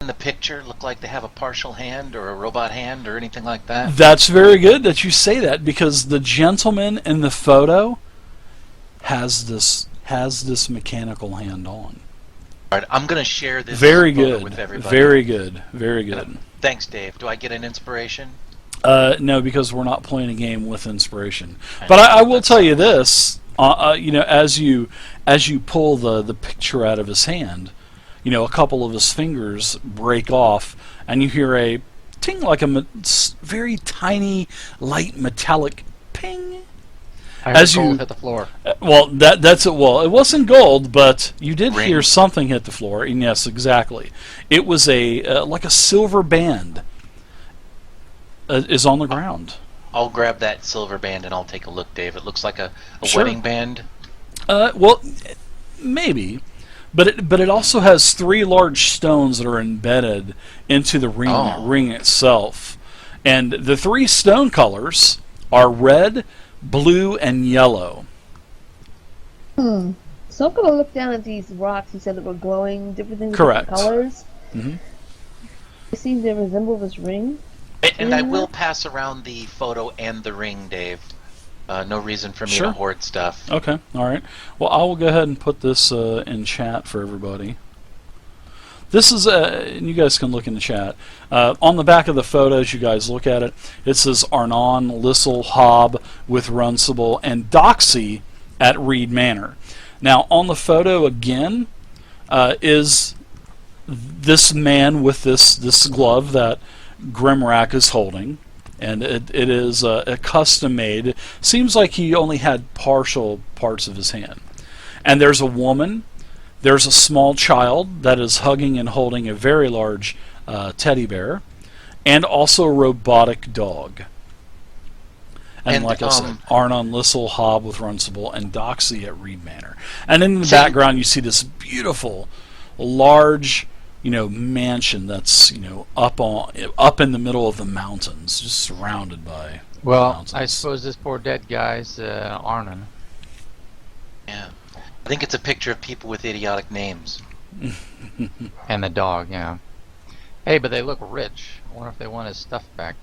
the picture look like they have a partial hand or a robot hand or anything like that? That's very good that you say that, because the gentleman in the photo has this mechanical hand on. All right, I'm going to share this Very photo good. with everybody. Very good. Very good. Thanks, Dave. Do I get an inspiration? No, because we're not playing a game with inspiration. But I will tell you this: as you pull the picture out of his hand, a couple of his fingers break off, and you hear a ting, like a very tiny, light metallic ping. I heard gold hit the floor. Well, that's it. Well, it wasn't gold, but you did Ring. hear something hit the floor. And yes, exactly. It was like a silver band. Is on the ground. I'll grab that silver band and I'll take a look, Dave. It looks like a Sure. wedding band. Well, maybe, but it also has 3 large stones that are embedded into the ring itself, and the 3 stone colors are red, blue, and yellow. So I'm gonna look down at these rocks. You said that were glowing, different things, Correct. different colors. Mm-hmm. They seem to resemble this ring. And I will pass around the photo and the ring, Dave. No reason for me Sure. to hoard stuff. Okay, all right. Well, I will go ahead and put this in chat for everybody. This is, and you guys can look in the chat. On the back of the photo, as you guys look at it, it says Arnon, Lissel, Hobb with Runcible, and Doxy at Reed Manor. Now, on the photo again is this man with this glove that Grimrack is holding, and it is a custom made. Seems like he only had partial parts of his hand. And there's a woman, there's a small child that is hugging and holding a very large teddy bear, and also a robotic dog. And like I said, Arnon, Lissel, Hobb with Runcible, and Doxy at Reed Manor. And in the background you see this beautiful, large mansion that's up in the middle of the mountains, just surrounded by mountains. I suppose this poor dead guy's Arnon. Yeah, I think it's a picture of people with idiotic names. And the dog, yeah. Hey, but they look rich. I wonder if they want his stuff back.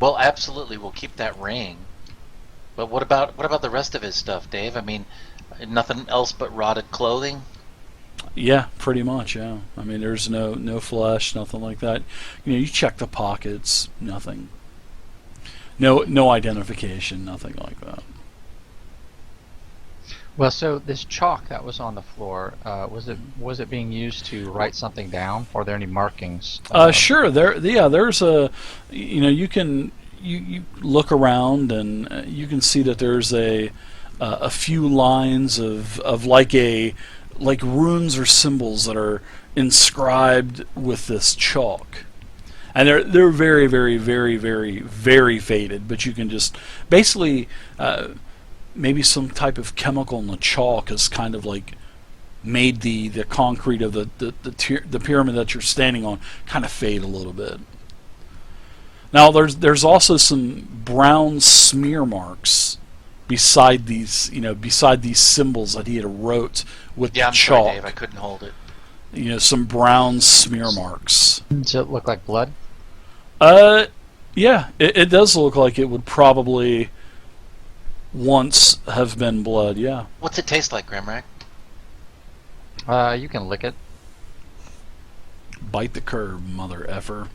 Well, absolutely, we'll keep that ring. But what about the rest of his stuff, Dave? I mean, nothing else but rotted clothing. Yeah, pretty much. Yeah, I mean, there's no flesh, nothing like that. You check the pockets, nothing. No identification, nothing like that. Well, so this chalk that was on the floor, was it being used to write something down? Or are there any markings? Sure. There's a, you can you look around and you can see that there's a few lines of like runes or symbols that are inscribed with this chalk. And they're very, very, very, very, very faded, but you can just basically maybe some type of chemical in the chalk has kind of like made the concrete of the pyramid that you're standing on kind of fade a little bit. Now there's also some brown smear marks beside these symbols that he had wrote with the I'm chalk. sorry, Dave, I couldn't hold it. Some brown smear marks. Does it look like blood? Yeah, it does look like it would probably once have been blood, yeah. What's it taste like, Grimrack? You can lick it. Bite the curb, mother effer.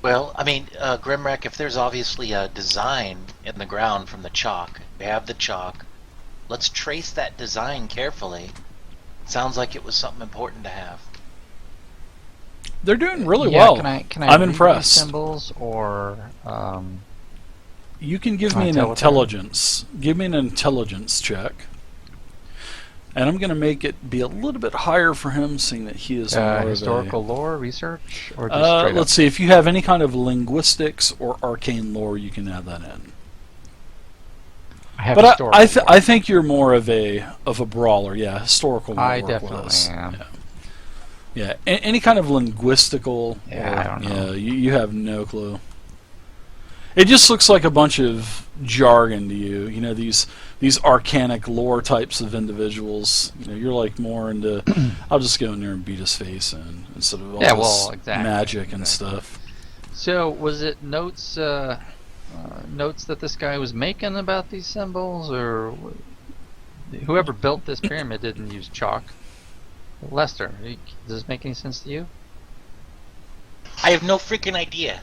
Well, I mean, Grimrack, if there's obviously a design in the ground from the chalk, we have the chalk. Let's trace that design carefully. It sounds like it was something important to have. They're doing really Yeah, well. can I I'm read impressed. these symbols, or You can give me an intelligence. Give me an intelligence check. And I'm going to make it be a little bit higher for him, seeing that he is more historical lore, research, or just straight let's see. If you have any kind of linguistics or arcane lore, you can add that in. I have But historical lore. I think you're more of a brawler. Yeah, historical. I would work with definitely us. am. Yeah. Any kind of linguistical. Yeah, I don't know. Yeah, you have no clue. It just looks like a bunch of jargon to you. You know, these arcanic lore types of individuals. You know, you're like more into. I'll just go in there and beat his face in instead of all this exactly, magic and stuff. So was it notes notes that this guy was making about these symbols, or whoever built this pyramid didn't use chalk? Lester, does this make any sense to you? I have no freaking idea.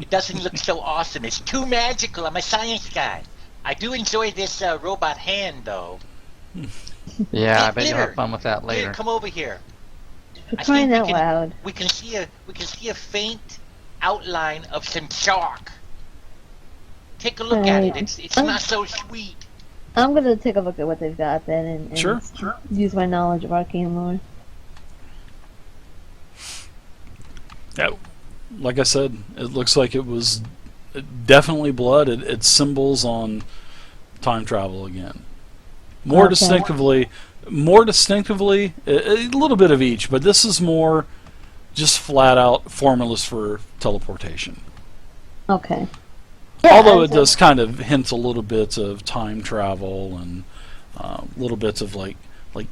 It doesn't look so awesome. It's too magical. I'm a science guy. I do enjoy this robot hand, though. Yeah, I bet Glitter. you'll have fun with that later. Here, come over here. For I crying think out loud. we can see a faint outline of some chalk. Take a look at it. Right. It's not so sweet. I'm gonna take a look at what they've got then and Sure. use my knowledge of arcane lore. Yeah, like I said, it looks like it was definitely blood. It's symbols on time travel again. More Okay. distinctively, a little bit of each, but this is more just flat out formulas for teleportation. Okay. Although and it does kind of hint a little bit of time travel and little bits of like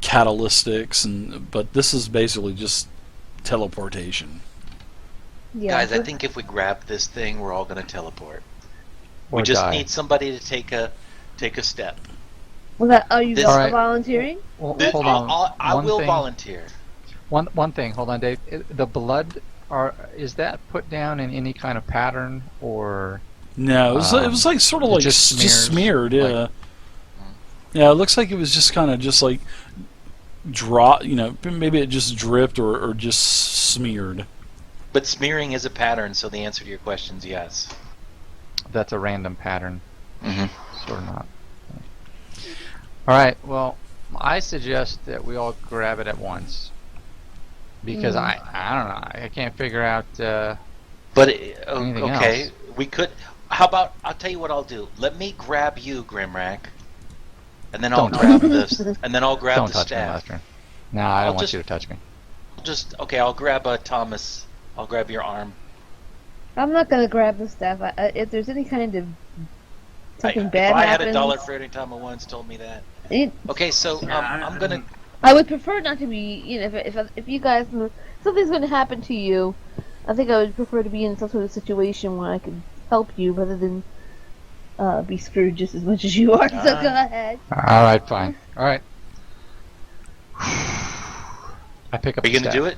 catalytics, but this is basically just teleportation. Yeah, Guys, I think if we grab this thing, we're all going to teleport. Or We just die. need somebody to take a step. Are you This- Alright. volunteering? Well, Th- hold on. I One will thing- volunteer. One thing. Hold on, Dave. The blood, is that put down in any kind of pattern, or? No, it was like sort of it like just just smeared, smears, yeah. like- Yeah, it looks like it was just kind of just like drop, you know, maybe it just dripped or just smeared. But smearing is a pattern, so the answer to your question is yes. That's a random pattern, Mm-hmm. or not? All right. Well, I suggest that we all grab it at once, because I don't know. I can't figure out. But Anything okay, else? we could. How about I'll tell you what I'll do. Let me grab you, Grimrack, and then I'll Don't grab this, and then I'll grab Don't the touch me, staff. Lester. No, I I'll don't want just- you to touch me. I'll grab Thomas. I'll grab your arm. I'm not gonna grab the staff. If there's any kind of something bad if I happens, had a dollar for every time I once told me that. it, Okay, so I'm gonna. I would prefer not to be. You know, if you guys something's gonna happen to you, I think I would prefer to be in some sort of situation where I can help you rather than be screwed just as much as you are. So go ahead. All right, fine. All right. I pick up. Are you gonna do it?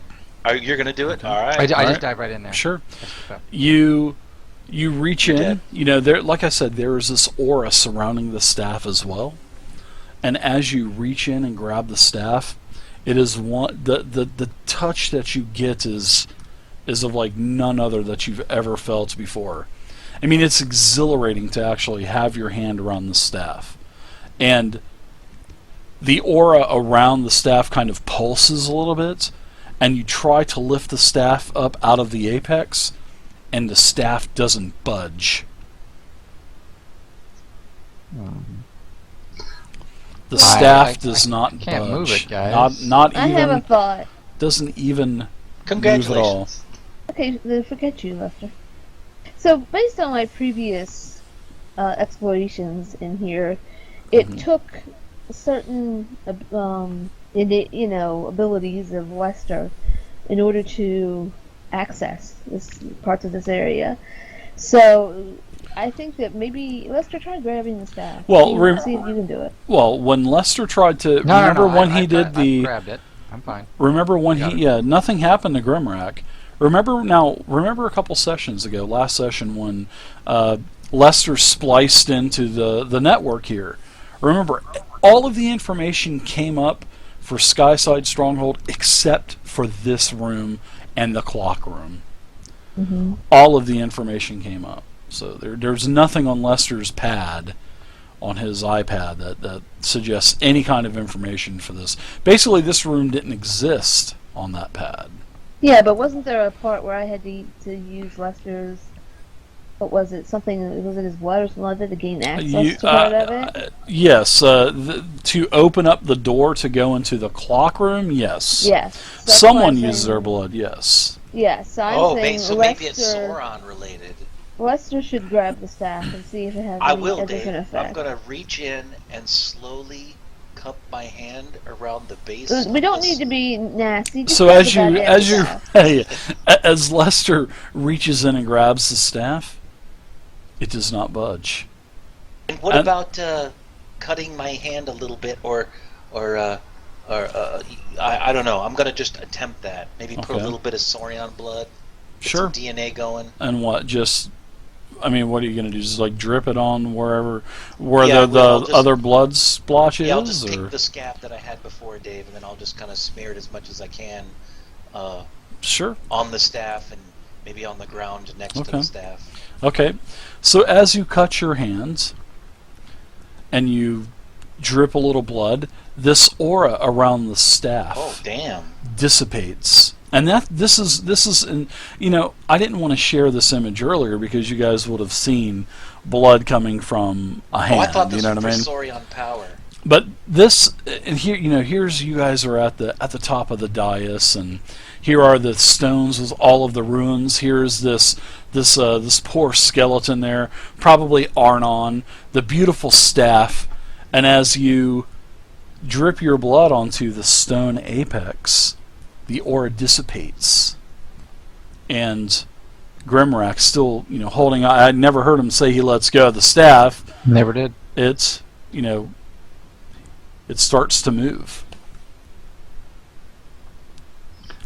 You're gonna do it? All right. I All just right. dive right in there. Sure. That's what's up. You reach You're in. dead. You know, there, like I said, there is this aura surrounding the staff as well. And as you reach in and grab the staff, it is the touch that you get is of like none other that you've ever felt before. I mean, it's exhilarating to actually have your hand around the staff, and the aura around the staff kind of pulses a little bit, and you try to lift the staff up out of the apex, and the staff doesn't budge. The staff I does not can't budge. move it, guys. Not I have a even. thought. Doesn't even move at all. Congratulations. Okay, then forget you, Lester. So, based on my previous explorations in here, it took certain, abilities of Lester in order to access this parts of this area. So, I think that maybe Lester try grabbing the staff. Well, see if you can do it. Well, when Lester tried to No, remember when I he did the grabbed it. I'm fine. remember when Got he nothing happened to Grimrack. Remember a couple sessions ago, last session when Lester spliced into the network here. Remember, all of the information came up for Skyside Stronghold except for this room and the clock room. All of the information came up. So there's nothing on Lester's pad, on his iPad, that suggests any kind of information for this. Basically, this room didn't exist on that pad. Yeah, but wasn't there a part where I had to use Lester's? What was it? Something? Was it his blood or something like that to gain access to part of it? Yes, to open up the door to go into the clock room. Yes. Yes. That's Someone what I'm uses saying. their blood. Yes. Yes. So I'm saying So Lester. maybe it's Sauron related. Lester should grab the staff and see if it has I any will, a Dave. different I'm effect. gonna reach in and slowly cup my hand around the base. We of don't this- need to be nasty. Just So grab as the you goddamn as you staff. hey, as Lester reaches in and grabs the staff, it does not budge. And what And- about cutting my hand a little bit, or I don't know. I'm gonna just attempt that. Maybe put Okay. a little bit of Saurian blood, get Sure. some DNA going. And what? Just, I mean, what are you gonna do? Just like drip it on where Yeah, the I'll just- other blood splotch Yeah, I'll is, just or pick the scab that I had before, Dave, and then I'll just kind of smear it as much as I can sure. on the staff and maybe on the ground next to Okay. the staff. Okay. So as you cut your hands and you drip a little blood, this aura around the staff Oh, damn. dissipates. And this is in, you know, I didn't want to share this image earlier because you guys would have seen blood coming from a hand. Oh, I thought this you know was what I for mean? Saurian power. But this, and here, you know, here's you guys are at the top of the dais, and here are the stones with all of the runes. Here's this poor skeleton there, probably Arnon, the beautiful staff, and as you drip your blood onto the stone apex, the aura dissipates, and Grimrack still, you know, holding. I never heard him say he lets go of the staff. Never did. It's, you know, it starts to move,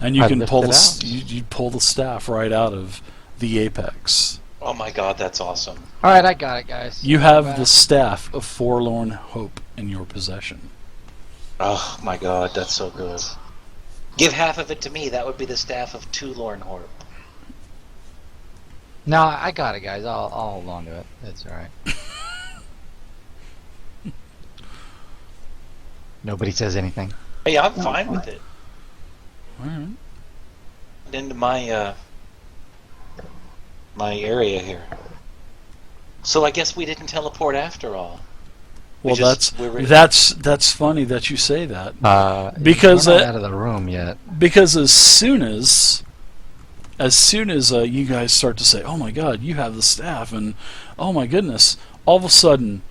and you I can lift pull it the out. you pull the staff right out of the apex. Oh my god, that's awesome. All right, I got it, guys. You have Back. the staff of Forlorn Hope in your possession. Oh my god, that's so good. Give half of it to me. That would be the staff of two Lornhorp. No, I got it, guys. I'll hold on to it. It's all right. Nobody says anything. Hey, I'm fine with it. All right. Into my my area here. So I guess we didn't teleport after all. Well, we were- that's funny that you say that, Because, we're not out of the room yet. because as soon as you guys start to say, "Oh my God, you have the staff," and "Oh my goodness," all of a sudden,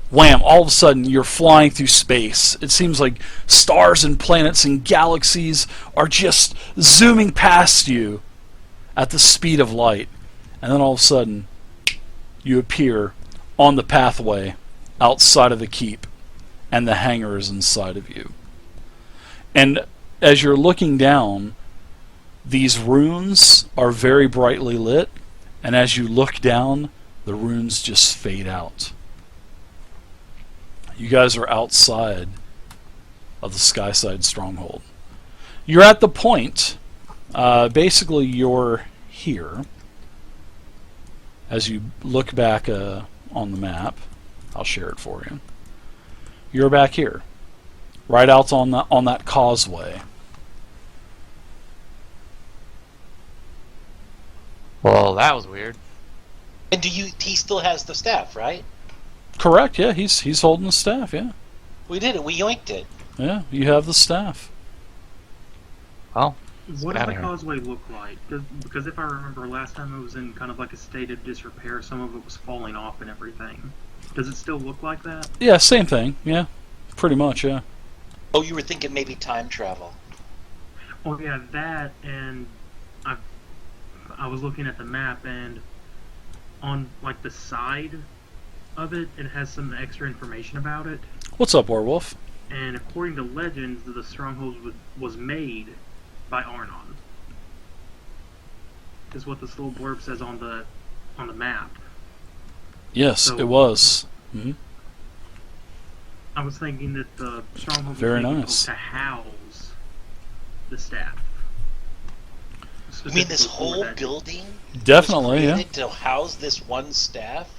wham! All of a sudden, you're flying through space. It seems like stars and planets and galaxies are just zooming past you at the speed of light, and then all of a sudden, you appear on the pathway outside of the keep, and the hangar is inside of you. And as you're looking down, these runes are very brightly lit, and as you look down, the runes just fade out. You guys are outside of the Skyside Stronghold. You're at the point, basically you're here. As you look back on the map, I'll share it for you. You're back here, right out on that causeway. Well, that was weird. And he still has the staff, right? Correct, yeah, he's holding the staff, yeah. We did it. We yoinked it. Yeah, you have the staff. Well, What get does outta the here. causeway look like? Because if I remember last time it was in kind of like a state of disrepair, some of it was falling off and everything. Does it still look like that? Yeah, same thing, yeah. Pretty much, yeah. Oh, you were thinking maybe time travel. Oh yeah, that, and I was looking at the map, and on like the side of it, it has some extra information about it. What's up, Werewolf? And according to legends, the stronghold was made by Arnon. Is what this little blurb says on the map. Yes, So- it was. Hmm. I was thinking that the stronghold Very was able nice. to house the staff. You mean this Specifically for whole that. building Definitely, was yeah. created to house this one staff?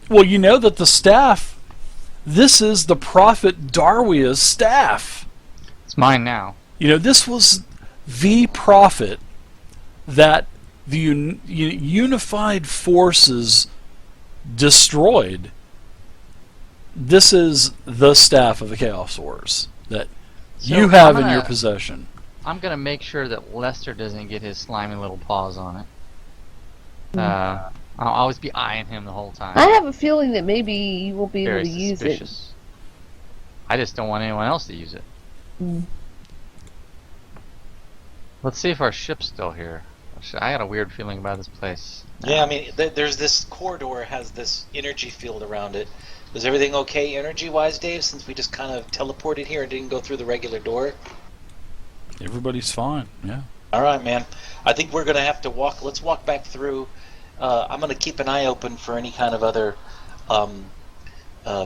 Well, you know that the staff, this is the Prophet Darwia's staff. It's mine now. You know, this was the prophet that the unified forces destroyed. This is the staff of the Chaos Wars that So you have I'm in your gonna- possession. I'm gonna make sure that Lester doesn't get his slimy little paws on it. I'll always be eyeing him the whole time. I have a feeling that maybe you won't be able Very to use it. suspicious. I just don't want anyone else to use it. Mm. Let's see if our ship's still here. I got a weird feeling about this place. Yeah, I mean, there's this corridor has this energy field around it. Is everything okay energy-wise, Dave? Since we just kind of teleported here and didn't go through the regular door. Everybody's fine. Yeah. All right, man. I think we're gonna have to walk. Let's walk back through. I'm gonna keep an eye open for any kind of other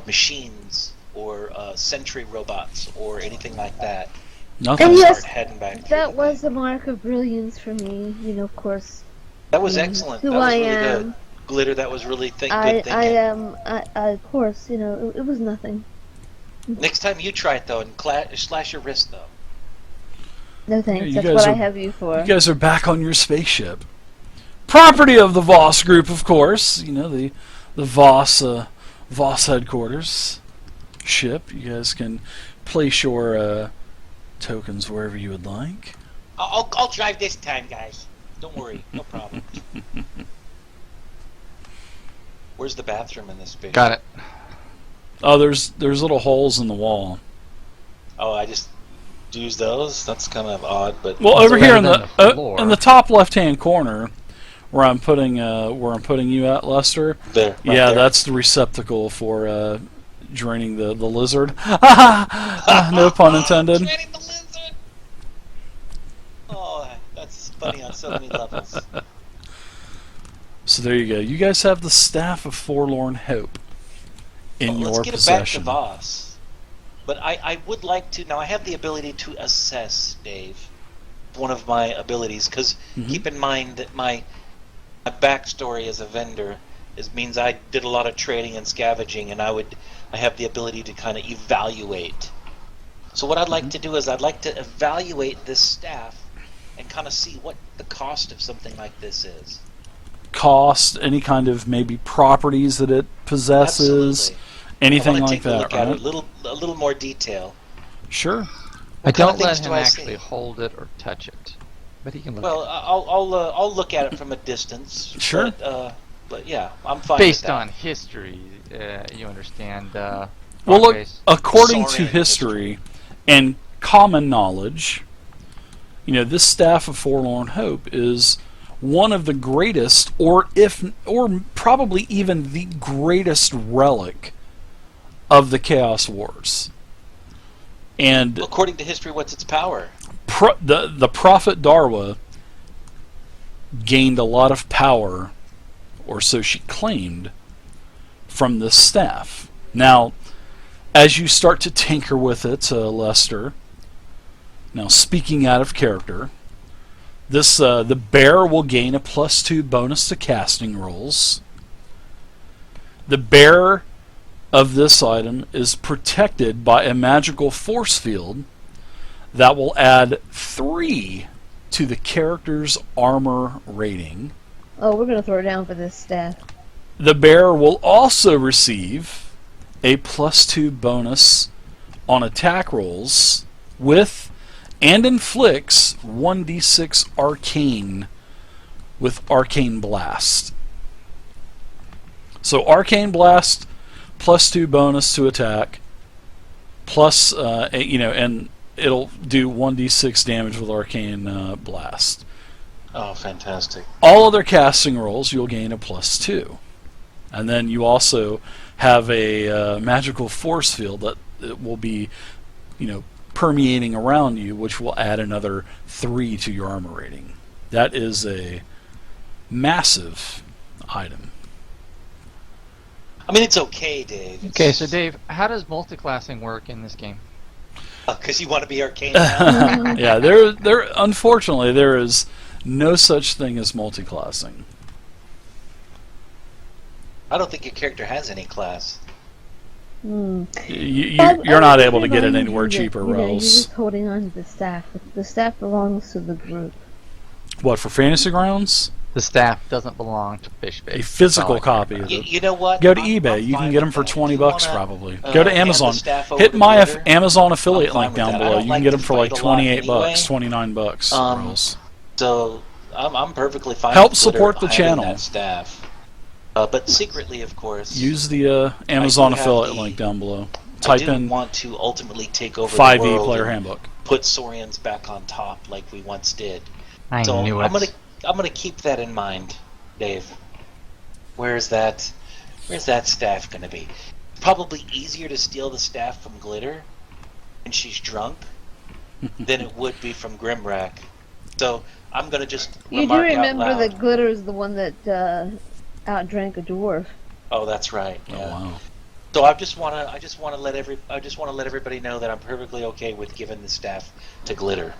machines or sentry robots or anything like that. Nothing. And yes, Start heading back through that the was thing. a mark of brilliance for me. You know, of course. That was excellent. Who That was I really am. good. Glitter, that was really good I thinking. am. Of course, you know, it was nothing. Next time you try it, though, and slash your wrist, though. No thanks. you That's guys what I are- have you for. You guys are back on your spaceship. Property of the Voss Group, of course. You know, the Voss headquarters ship. You guys can place your tokens wherever you would like. I'll drive this time, guys. Don't worry, no problem. Where's the bathroom in this spaceship? Got it. Oh, there's little holes in the wall. Oh, I just use those. That's kind of odd, but Well, It's over here in better the than the floor. in the top left-hand corner, where I'm putting you at, Lester. there. Right Yeah, there. that's the receptacle for draining the lizard. No pun intended. Draining the lizard. Oh, that's funny on so many levels. So there you go. You guys have the Staff of Forlorn Hope in Well, your let's get possession. it back to Voss. But I would like to. Now, I have the ability to assess, Dave. One of my abilities, because keep in mind that my backstory as a vendor means I did a lot of trading and scavenging, and I have the ability to kind of evaluate. So what I'd like to do is I'd like to evaluate this staff and kind of see what the cost of something like this is. Cost, any kind of maybe properties that it possesses, Absolutely. anything I want to like take a that, look at it, right? a little more detail. Sure. I What kind of don't let things him do I actually see? hold it or touch it, but he can look. Well, I'll look at it from a distance. Sure. But yeah, I'm fine. Based with that. on history, you understand. Well, look, Rockface. according to Saurian history and common knowledge, you know, this Staff of Forlorn Hope is one of the greatest, or probably even the greatest relic of the Chaos Wars. And According to history, what's its power? the Prophet Darwa gained a lot of power, or so she claimed, from this staff. Now, as you start to tinker with it, Lester, now speaking out of character, this the bear will gain a +2 bonus to casting rolls. The bear of this item is protected by a magical force field that will add 3 to the character's armor rating. Oh, we're gonna throw it down for this staff. The bear will also receive a +2 bonus on attack rolls with and inflicts 1d6 arcane with Arcane Blast. So Arcane Blast +2 bonus to attack plus and it'll do 1d6 damage with Arcane Blast. Oh, fantastic! All other casting rolls you'll gain a +2. And then you also have a magical force field that it will be, permeating around you, which will add another 3 to your armor rating. That is a massive item. I mean, it's okay, Dave. Okay, so Dave, how does multiclassing work in this game? Because you want to be arcane now. Yeah, there. Unfortunately, there is no such thing as multiclassing. I don't think your character has any class. You're not able to get it anywhere cheaper, You're Rose. just holding on to the staff. The staff belongs to the group. What, for Fantasy Grounds? The staff doesn't belong to Fish A Base. physical That's all I care copy about. of it. You know what? Go to I'm eBay. You fine can get them with for that. Do $20 you wanna, probably. Go to hand the Amazon. staff over Hit to my Glitter? Amazon affiliate I'm fine link with down that. I below. don't You like can get them to for like fight a lot $28, anyway. $29. Um, Rose. So I'm perfectly fine. Help with Glitter support the having channel. That staff. But secretly, of course, Use the Amazon have affiliate the- link down below. I Type do in want to ultimately take over 5e the world player and handbook. put Saurians back on top like we once did. I So knew it. I'm gonna keep that in mind, Dave. Where's that staff gonna be? Probably easier to steal the staff from Glitter when she's drunk than it would be from Grimrack. So I'm gonna just You do remark out remember loud. that Glitter is the one that outdrank a dwarf. Oh, that's right. Oh Yeah. wow. So I just want to let everybody know that I'm perfectly okay with giving the staff to Glitter,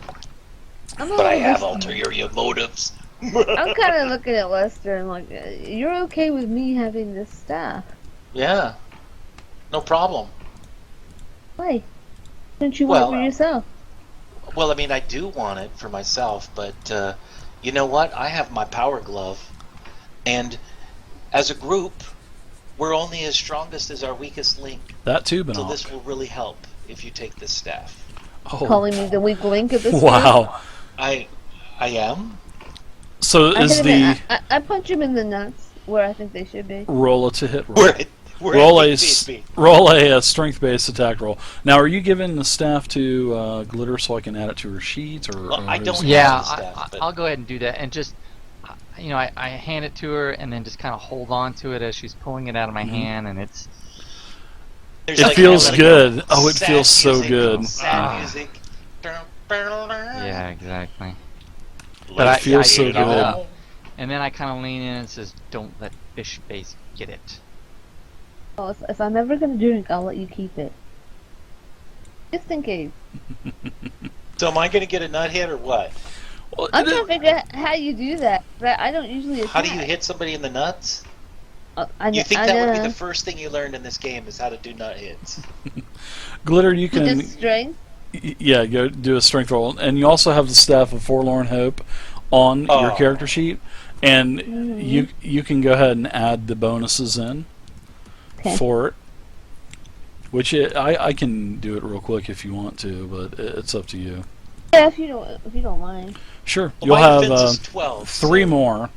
I'm a but I little have dis- ulterior motives. I'm kind of looking at Lester and like, you're okay with me having this staff? Yeah, no problem. Why? Don't you want it Well, for yourself? Well, I mean, I do want it for myself, but you know what? I have my power glove, and as a group, we're only as strongest as our weakest link. That too, So Binoc. this will really help if you take this staff. Oh, Calling me the weak link of this group? wow. I am. So I is hit the him I punch him in the nuts where I think they should be. roll a to hit roll? We're Roll at a, DPP. roll a strength-based attack roll. Now, are you giving the staff to Glitter so I can add it to her sheet? Or, Well, I is don't it- Yeah, the staff, but- I'll go ahead and do that, and just, I hand it to her, and then just kind of hold on to it as she's pulling it out of my hand, and it's. There's It like feels a good. Oh, it sad feels so music, good. Sad music. Yeah, exactly. But It feels so give it good. up. And then I kind of lean in and says, "Don't let fish face get it." Oh, if I'm ever gonna drink, I'll let you keep it. Just in case. So am I going to get a nut hit or what? Well, I'm trying to figure out how you do that. But I don't usually attack. How do you hit somebody in the nuts? You think I that would be know. the first thing you learned in this game is how to do nut hits? Glitter, you can Just strength? yeah, go do a strength roll, and you also have the staff of Forlorn Hope on your Oh. character sheet, and you can go ahead and add the bonuses in Okay. for it. Which I can do it real quick if you want to, but it's up to you. Yeah, if you don't mind. Sure, Well, you'll my have defense is 12. 3 so- more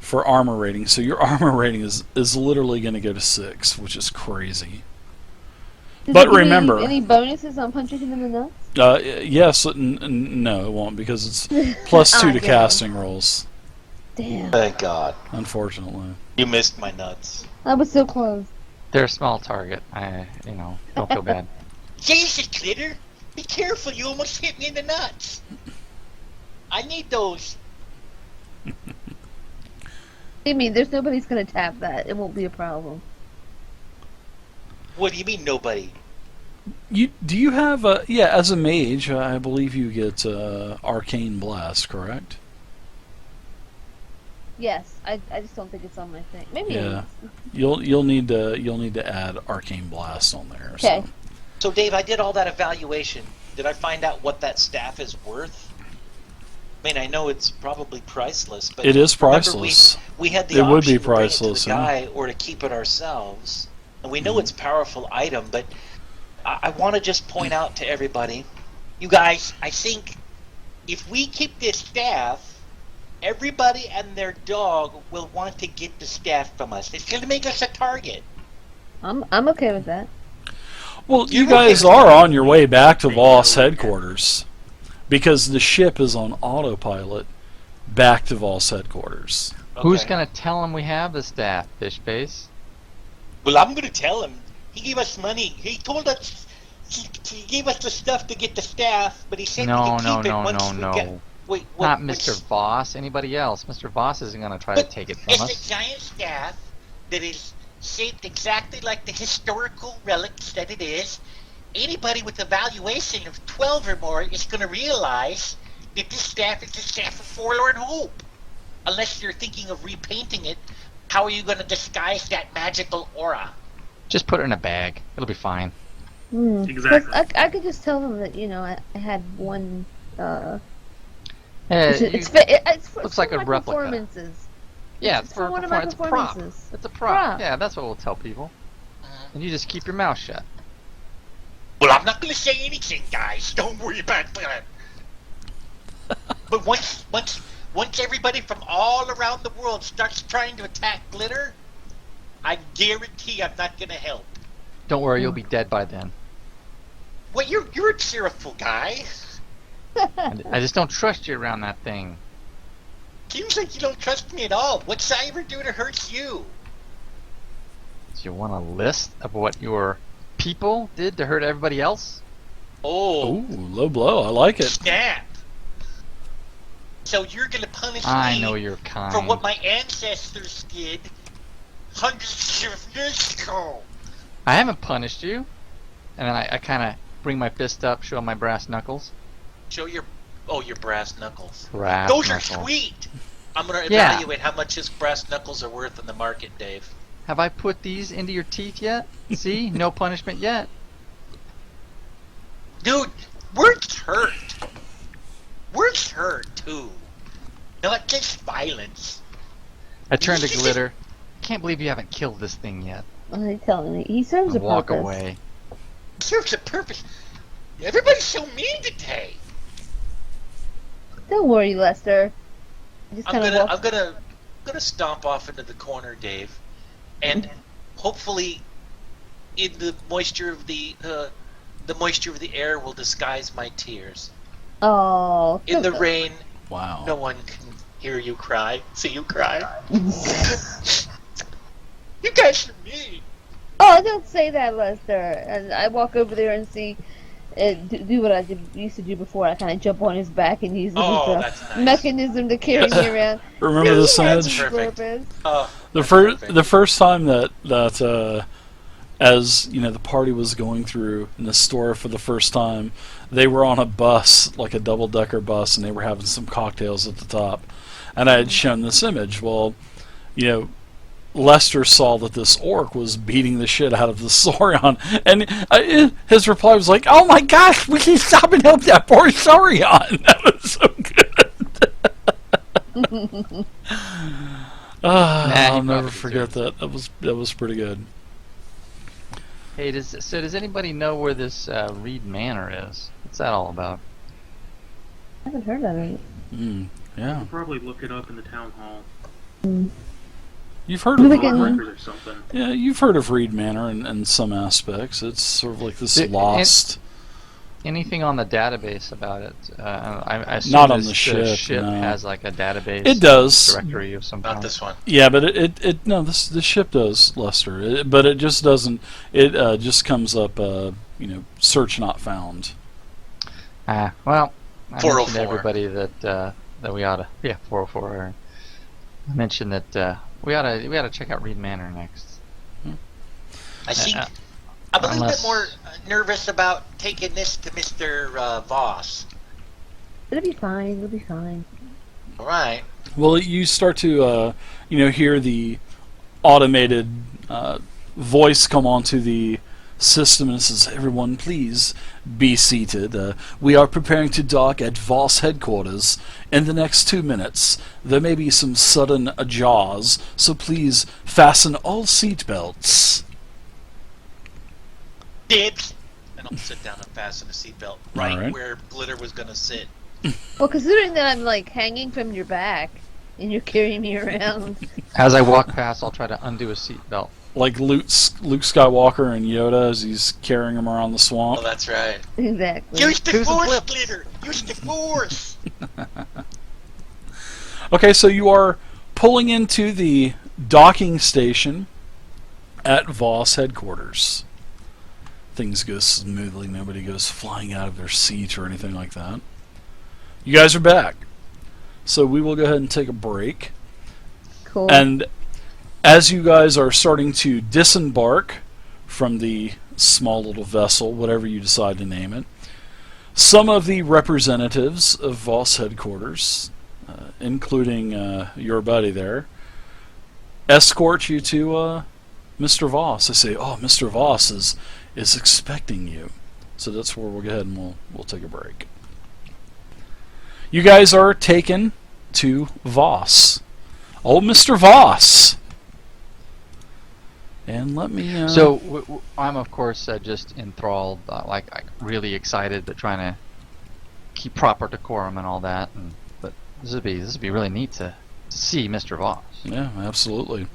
for armor rating. So your armor rating is literally going to go to 6, which is crazy. Does But it give me remember- any bonuses on punching him in the nuts? Yes, no, it won't because it's plus 2 to damn. casting rolls. Damn. Thank God. Unfortunately. You missed my nuts. I was so close. They're a small target. Don't feel bad. Jesus, Glitter! Be careful, you almost hit me in the nuts! I need those. I mean, there's nobody's gonna tap that. It won't be a problem. What do you mean, nobody? Do you have as a mage, I believe you get Arcane Blast, correct? Yes, I just don't think it's on my thing. Maybe it Yeah. is. You'll need to add Arcane Blast on there. Okay. So, Dave, I did all that evaluation. Did I find out what that staff is worth? I mean, I know it's probably priceless, but It is remember priceless. We had the It option would be to bring it priceless, to the yeah. guy or to keep it ourselves. And we know it's a powerful item, but I want to just point out to everybody, you guys, I think if we keep this staff, everybody and their dog will want to get the staff from us. It's going to make us a target. I'm okay with that. Well, you You guys look at- are on your way back to Voss headquarters because the ship is on autopilot back to Voss headquarters. Who's Okay. gonna tell him we have the staff, fish face? Well, I'm going to tell him. He gave us money. He told us he gave us the stuff to get the staff, but he said we No, could no, keep it no, once no, we no. get. Wait, what? Not which- Mr. Voss. Anybody else? Mr. Voss isn't gonna try to But take it from it's us. a giant staff that is shaped exactly like the historical relics that it is. Anybody with a valuation of 12 or more is going to realize that this staff is the staff of Forlorn Hope. Unless you're thinking of repainting it, how are you going to disguise that magical aura? Just put it in a bag. It'll be fine. Exactly. Plus, I could just tell them that I had one. Yeah, It's for, looks for like a my replica. performances. yeah, it's for one of my it's a prop. performances. It's a prop. Prop. Yeah, that's what we'll tell people. And you just keep your mouth shut. Well, I'm not going to say anything, guys. Don't worry about that. But once once everybody from all around the world starts trying to attack Glitter, I guarantee I'm not gonna help. Don't worry, you'll be dead by then. Well, you're a cheerful guy. I just don't trust you around that thing. Seems like you don't trust me at all. What's I ever do to hurt you? Do you want a list of what your people did to hurt everybody else? Oh, Ooh, low blow. I like it. snap! So you're gonna punish I me know you're kind. for what my ancestors did hundreds of years ago. I haven't punished you. And then I kind of bring my fist up, show my brass knuckles. Show your brass knuckles. Brass Those knuckles. are sweet. I'm gonna Yeah. evaluate how much his brass knuckles are worth in the market, Dave. Have I put these into your teeth yet? See? No punishment yet. Dude, words hurt. Words hurt too. Not just violence. I turn to Glitter. Can't believe you haven't killed this thing yet. I'm telling you, he serves a And walk purpose. away. Serves a purpose. Everybody's so mean today. Don't worry, Lester. Just kind of I'm gonna stomp off into the corner, Dave, and hopefully, in the moisture of the air will disguise my tears. Oh. In the rain, Wow. no one can hear you cry. See you cry. You guys are mean. Oh, don't say that, Lester. And I walk over there and see, do what I used to do before. I kind of jump on his back and use it Oh, as that's a nice. mechanism to carry me around. Remember this That's image? perfect. Purpose. Oh, The first time that as you know the party was going through in the store for the first time, they were on a bus, like a double-decker bus, and they were having some cocktails at the top. And I had shown this image. Well, you know, Lester saw that this orc was beating the shit out of the Saurian, and his reply was like, "Oh my gosh, we can stop and help that poor Saurian." That was so good. I'll he never probably forget deserves that. That was pretty good. Hey, does anybody know where this Reed Manor is? What's that all about? I haven't heard of it. Yeah, I'll probably look it up in the town hall. you've heard of Look it, at- right? Record or something. Yeah, you've heard of Reed Manor in some aspects. It's sort of like this It- lost. Anything on the database about it? I assume Not on this, the ship, no. has like a database. It does. Directory of some not kind. this one. Yeah, but the ship does, Lester. But it just doesn't. It just comes up. Search not found. Well, I mentioned 404. to everybody that we ought to 404. I mentioned that we ought to check out Reed Manor next. I see. Uh, I'm a little bit unless- more nervous about taking this to Mr. Voss. It'll be fine. It'll be fine. All right. Well, you start to hear the automated voice come onto the system, and it says, "Everyone, please be seated. We are preparing to dock at Voss headquarters in the next 2 minutes. There may be some sudden jaws, so please fasten all seatbelts." Dibs. And I'll sit down and fasten a seatbelt right All right. where Glitter was gonna sit. Well, considering that I'm like hanging from your back and you're carrying me around. As I walk past, I'll try to undo a seatbelt. Like Luke Skywalker and Yoda as he's carrying him around the swamp. Oh, that's right. Exactly. Use the Who's the force, flip? Glitter. Use the force. Okay, so you are pulling into the docking station at Voss headquarters. Things go smoothly. Nobody goes flying out of their seat or anything like that. You guys are back. So we will go ahead and take a break. Cool. And as you guys are starting to disembark from the small little vessel, whatever you decide to name it, some of the representatives of Voss headquarters, including your buddy there, escort you to Mr. Voss. They say, "Oh, Mr. Voss is expecting you." So that's where we'll go ahead and we'll take a break. You guys are taken to Voss. Oh, Mr. Voss! And let me... So I'm of course just enthralled, like really excited, but trying to keep proper decorum and all that. But This would be really neat to see Mr. Voss. Yeah, absolutely.